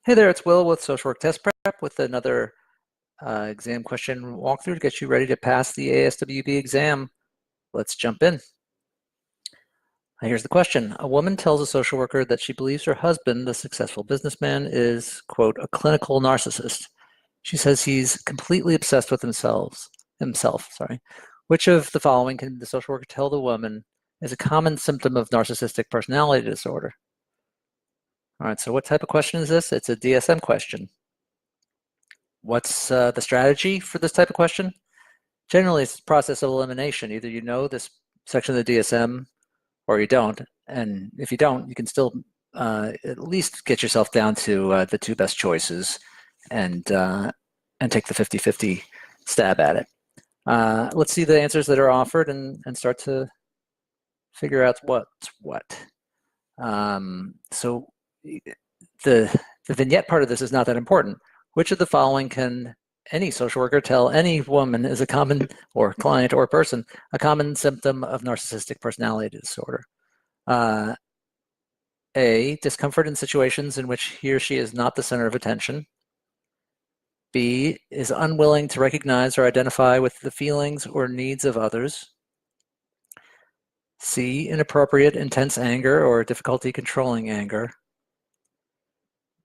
Hey there, it's Will with Social Work Test Prep with another exam question walkthrough to get you ready to pass the ASWB exam. Let's jump in. Here's the question. A woman tells a social worker that she believes her husband, a successful businessman, is, quote, a clinical narcissist. She says he's completely obsessed with himself. Which of the following can the social worker tell the woman is a common symptom of narcissistic personality disorder? All right, so what type of question is this? It's a DSM question. What's the strategy for this type of question? Generally, it's a process of elimination. Either you know this section of the DSM or you don't. And if you don't, you can still at least get yourself down to the two best choices and take the 50-50 stab at it. Let's see the answers that are offered and start to figure out what's what. So the vignette part of this is not that important. Which of the following can any social worker tell any woman is a common, or client or person, a common symptom of narcissistic personality disorder? A, discomfort in situations in which he or she is not the center of attention. B, is unwilling to recognize or identify with the feelings or needs of others. C, inappropriate, intense anger or difficulty controlling anger.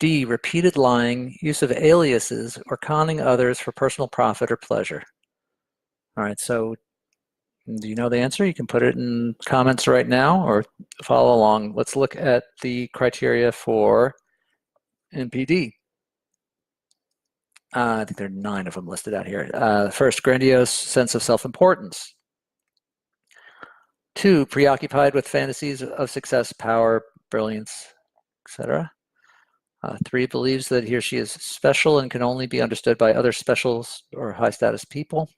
D, repeated lying, use of aliases, or conning others for personal profit or pleasure. All right, so do you know the answer? You can put it in comments right now or follow along. Let's look at the criteria for NPD. I think there are 9 of them listed out here. First, grandiose sense of self-importance. 2, preoccupied with fantasies of success, power, brilliance, etc. 3, believes that he or she is special and can only be understood by other special or high-status people.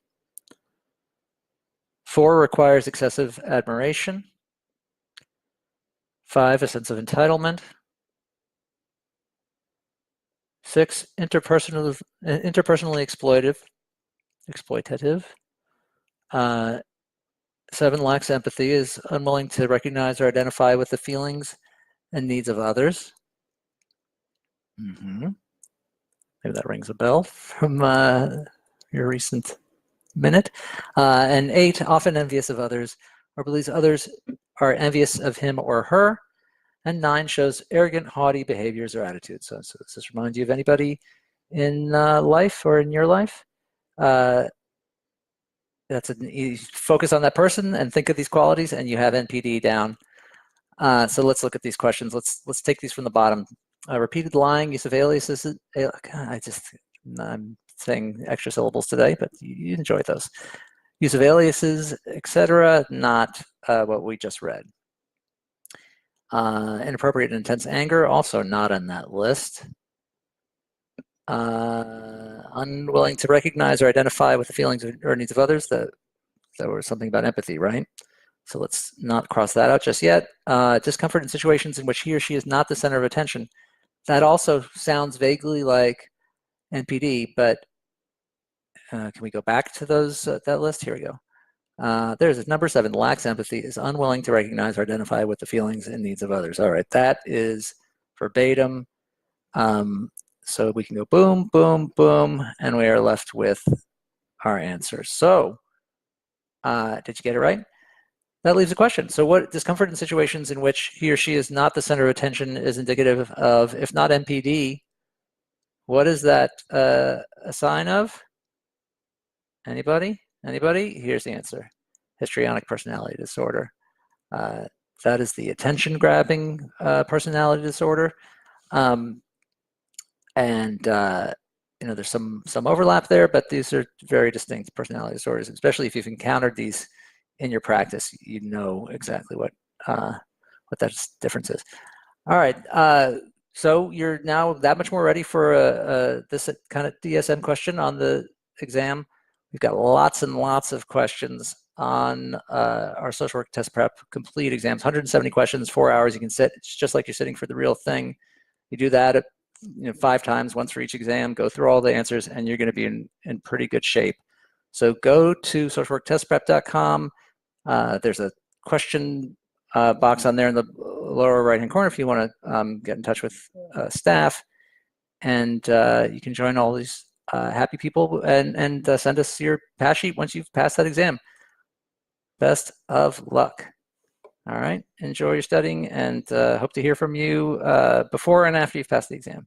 4, requires excessive admiration. 5, a sense of entitlement. 6, interpersonally exploitative. 7, lacks empathy, is unwilling to recognize or identify with the feelings and needs of others. Maybe that rings a bell from your recent minute. And 8, often envious of others, or believes others are envious of him or her. And 9, shows arrogant, haughty behaviors or attitudes. So does this remind you of anybody in life or in your life? You focus on that person and think of these qualities, and you have NPD down. So let's look at these questions. Let's take these from the bottom. Repeated lying, use of aliases. I'm saying extra syllables today, but you enjoy those. Use of aliases, etc. Not what we just read. Inappropriate and intense anger, also not on that list. Unwilling to recognize or identify with the feelings or needs of others. That was something about empathy, right? So let's not cross that out just yet. Discomfort in situations in which he or she is not the center of attention. That also sounds vaguely like NPD, but can we go back to those that list? Here we go. There's number 7, lacks empathy, is unwilling to recognize or identify with the feelings and needs of others. All right, that is verbatim. So we can go boom, boom, boom, and we are left with our answers. So did you get it right? That leaves a question. So what discomfort in situations in which he or she is not the center of attention is indicative of, if not NPD, what is that a sign of? Anybody? Anybody? Here's the answer. Histrionic personality disorder. That is the attention-grabbing personality disorder. There's some overlap there, but these are very distinct personality disorders, especially if you've encountered these in your practice. You know exactly what that difference is. All right, so you're now that much more ready for this kind of DSM question on the exam. We've got lots and lots of questions on our social work test prep complete exams, 170 questions, 4 hours. You can sit, it's just like you're sitting for the real thing. You do that 5 times, once for each exam, go through all the answers, and you're going to be in pretty good shape. So go to socialworktestprep.com. There's a question box on there in the lower right-hand corner if you want to get in touch with staff. and you can join all these happy people and send us your pass sheet once you've passed that exam. Best of luck. All right, enjoy your studying, and hope to hear from you before and after you've passed the exam.